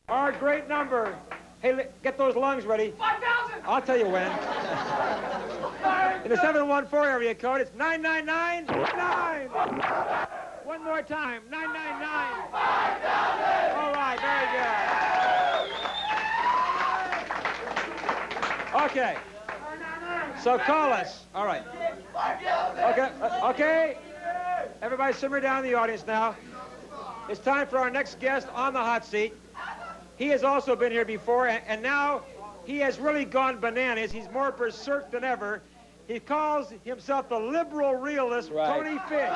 Our great number. Hey, get those lungs ready. 5,000! I'll tell you when. In the 714 area code, it's 999-9. One more time, 999. 5,000! All right, very good. Okay. So call us. All right. Okay. Everybody simmer down in the audience now. It's time for our next guest on the hot seat. He has also been here before, and now he has really gone bananas. He's more berserk than ever. He calls himself the liberal realist, right. Tony Fisch.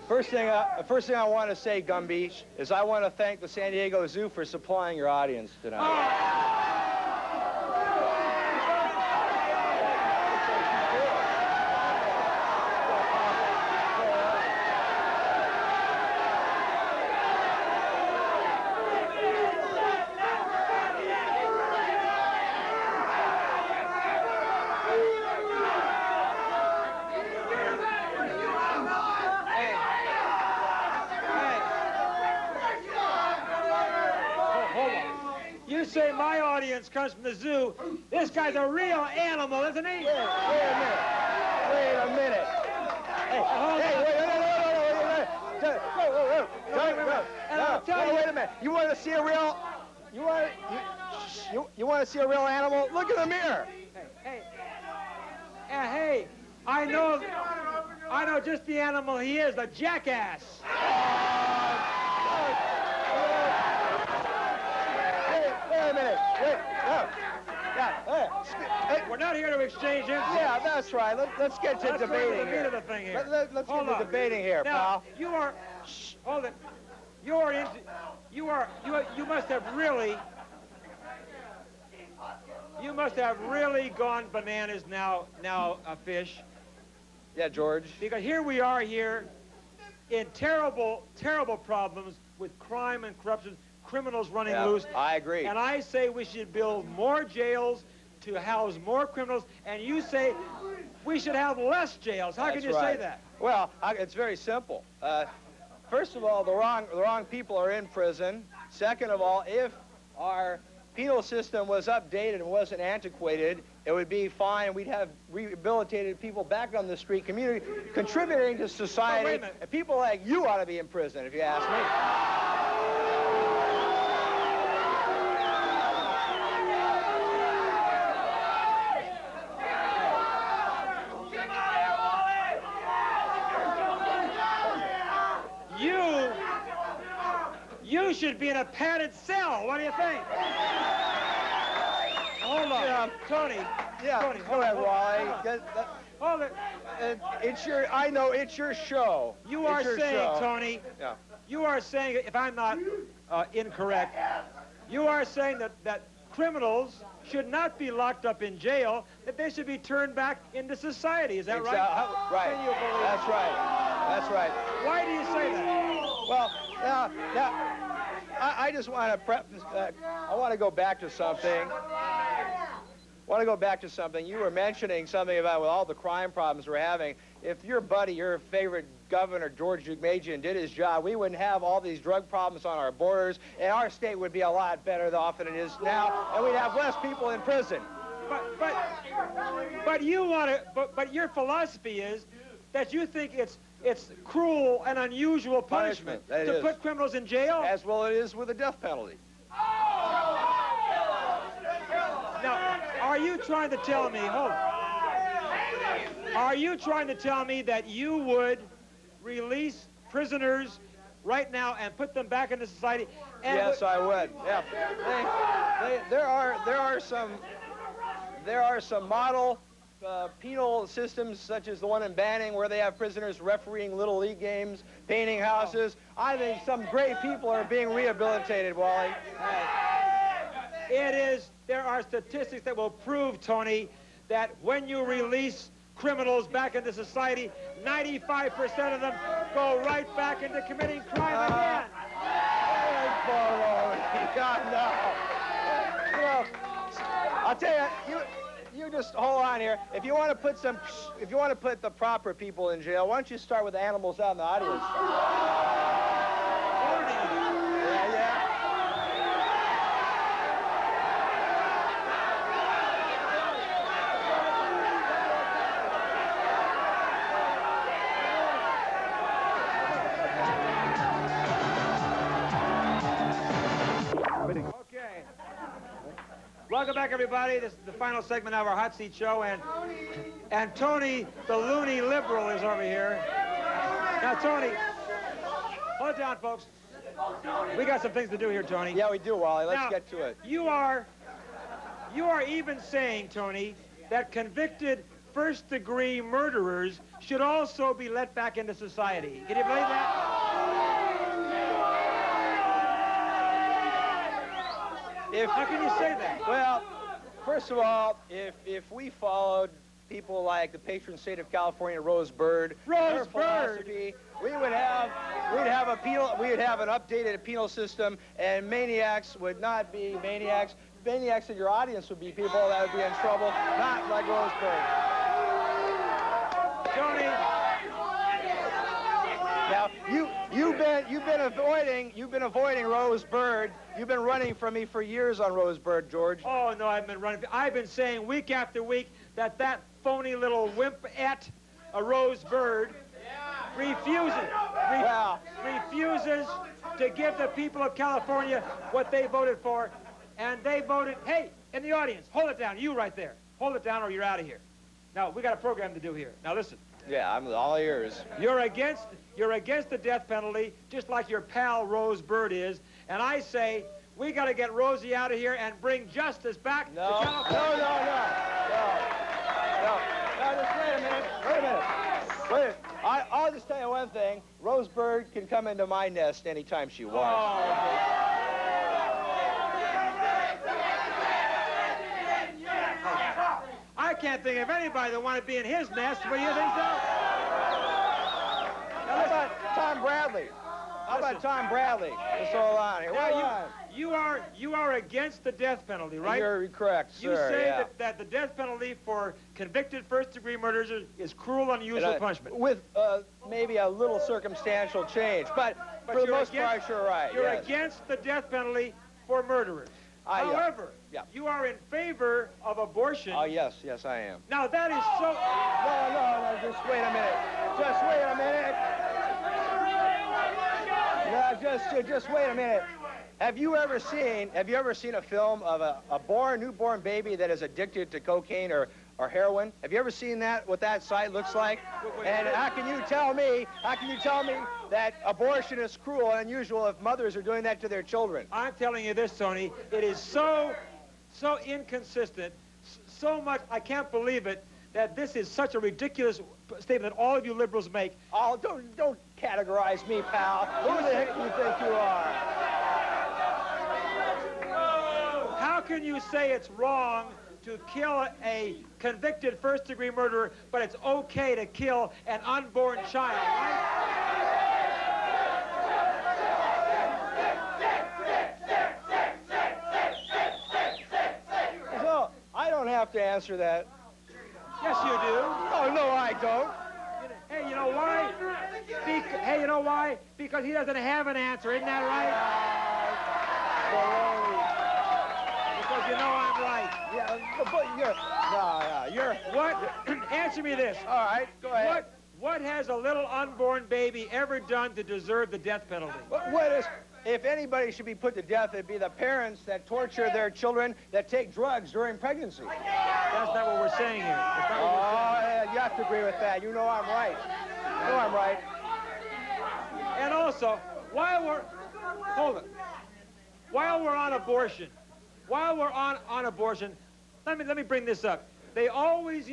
First thing I want to say, Gumby, is I want to thank the San Diego Zoo for supplying your audience tonight. Say my audience comes from the zoo. This guy's a real animal, isn't he? Wait a minute. Hey, wait a minute. You want to see a real? You want to see a real animal? Look in the mirror. Hey, I know just the animal he is, the jackass. Wait a minute. Wait. No. We're not here to exchange insults. Yeah, that's right. Let's get to debating here. Let's get to debating here, now, pal. You are. Hold it. You must have really. You must have really gone bananas now, Fisch. Yeah, George. Because here we are in terrible, terrible problems with crime and corruption. Criminals running loose. I agree. And I say we should build more jails to house more criminals, and you say we should have less jails. How can you say that? Well, it's very simple. First of all, the wrong people are in prison. Second of all, if our penal system was updated and wasn't antiquated, it would be fine. We'd have rehabilitated people back on the street, community, contributing to society. Wait a minute. And people like you ought to be in prison, if you ask me. You should be in a padded cell. What do you think? Hold on, Tony. Yeah, Tony, go ahead, Wally. Hold it. I know it's your show. You are saying, Tony. Yeah. You are saying, if I'm not incorrect, you are saying that criminals should not be locked up in jail, that they should be turned back into society. Is that right? Right. Can you believe That's right. That's right. Why do you say that? Well, now, I just want to preface. I want to go back to something. You were mentioning something about with all the crime problems we're having. If your buddy, your favorite governor, George Deukmejian, did his job, we wouldn't have all these drug problems on our borders, and our state would be a lot better off than it is now, and we'd have less people in prison. But you want to. But your philosophy is that you think it's cruel and unusual punishment to put criminals in jail? As well it is with the death penalty. Now, are you trying to tell me, are you trying to tell me that you would release prisoners right now and put them back into society? And yes, I would. Yeah. There are some model penal systems such as the one in Banning where they have prisoners refereeing little league games, painting houses. I think some great people are being rehabilitated, Wally. There are statistics that will prove, Tony, that when you release criminals back into society, 95% of them go right back into committing crime again. God, no. You know, I'll tell you, you just hold on here. If you want to put the proper people in jail, why don't you start with the animals out in the audience? Yeah. Okay. Welcome back, everybody. This is the final segment of our hot seat show, and Tony, the loony liberal, is over here. Now, Tony, hold it down, folks. We got some things to do here, Tony. Yeah, we do, Wally. Let's now, get to it. You are even saying, Tony, that convicted first-degree murderers should also be let back into society. Can you believe that? How can you say that? Well, first of all, if we followed people like the patron saint of California, Rose Bird, her philosophy, we'd have an updated penal system, and maniacs would not be maniacs. Maniacs in your audience would be people that would be in trouble, not like Rose Bird. Tony. Now, you've been avoiding Rose Bird. You've been running from me for years on Rose Bird, George. Oh no, I've been running. I've been saying week after week that phony little wimp-et, a Rose Bird, refuses to give the people of California what they voted for, and they voted. Hey, in the audience, hold it down. You right there, hold it down, or you're out of here. Now we got a program to do here. Now listen. Yeah, I'm all ears. You're against the death penalty, just like your pal Rose Bird is, and I say we got to get Rosie out of here and bring justice back to California. No. Now, just wait a minute. I'll just tell you one thing. Rose Bird can come into my nest anytime she wants. Oh. I can't think of anybody that want to be in his nest. What do you think so? How about Tom Bradley? How about Tom Bradley? Just hold on here. You are against the death penalty, right? You're correct, sir. You say that the death penalty for convicted first-degree murderers is cruel, unusual punishment. With maybe a little circumstantial change, but for the most part, you're right. You're against the death penalty for murderers. However, you are in favor of abortion. Oh, yes, I am. Now, that is so... No, just wait a minute. Just wait a minute. No, just wait a minute. Have you ever seen a film of a newborn baby that is addicted to cocaine or heroin? Have you ever seen what that sight looks like? And how can you tell me that abortion is cruel and unusual if mothers are doing that to their children? I'm telling you this, Tony. It is so inconsistent, so much, I can't believe it, that this is such a ridiculous statement that all of you liberals make. Oh, don't categorize me, pal. Who the heck do you think you are? How can you say it's wrong to kill a convicted first-degree murderer, but it's okay to kill an unborn child, right? So, I don't have to answer that. Yes, you do. Oh, no, I don't. Hey, you know why? Hey, you know why? Because he doesn't have an answer, isn't that right? Because you know I'm right. Yeah, but you're... What? Answer me this. All right, go ahead. What has a little unborn baby ever done to deserve the death penalty? If anybody should be put to death, it'd be the parents that torture their children that take drugs during pregnancy. That's not what we're saying here. That's not what we're saying. Yeah, you have to agree with that. You know I'm right. And also, while we're on abortion, let me bring this up. They always,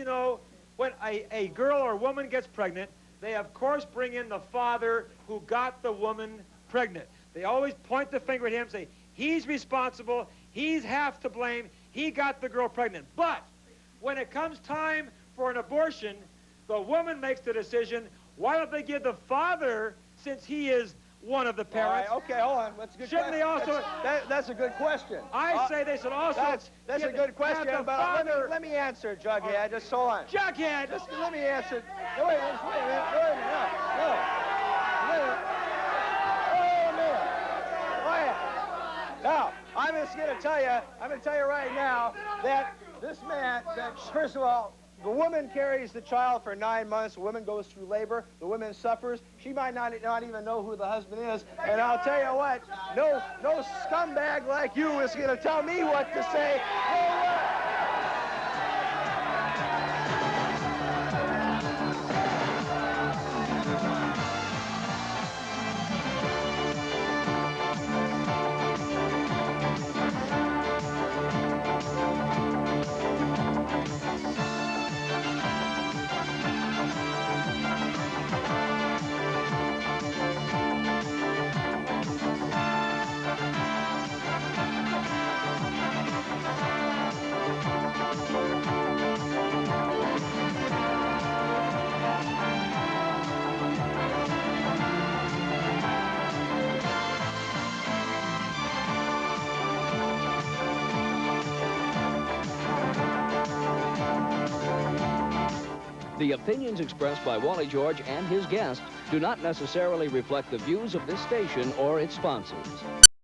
when a girl or woman gets pregnant, they of course bring in the father who got the woman pregnant. They always point the finger at him, say, he's responsible, he's half to blame, he got the girl pregnant. But when it comes time for an abortion, the woman makes the decision. Why don't they give the father, since he is one of the parents? Right, okay, hold on. That's a good question. Shouldn't they also... That's a good question. I say they should also... That's a good question, but let me answer, Jughead. Just hold on. Jughead! Just let me answer. No, wait a minute. Wait a minute. No. Wait a minute. Wait a minute. Quiet. Now, I'm just going to tell you right now that this man, first of all, the woman carries the child for 9 months. The woman goes through labor. The woman suffers. She might not even know who the husband is. And I'll tell you what, no scumbag like you is going to tell me what to say. The opinions expressed by Wally George and his guests do not necessarily reflect the views of this station or its sponsors.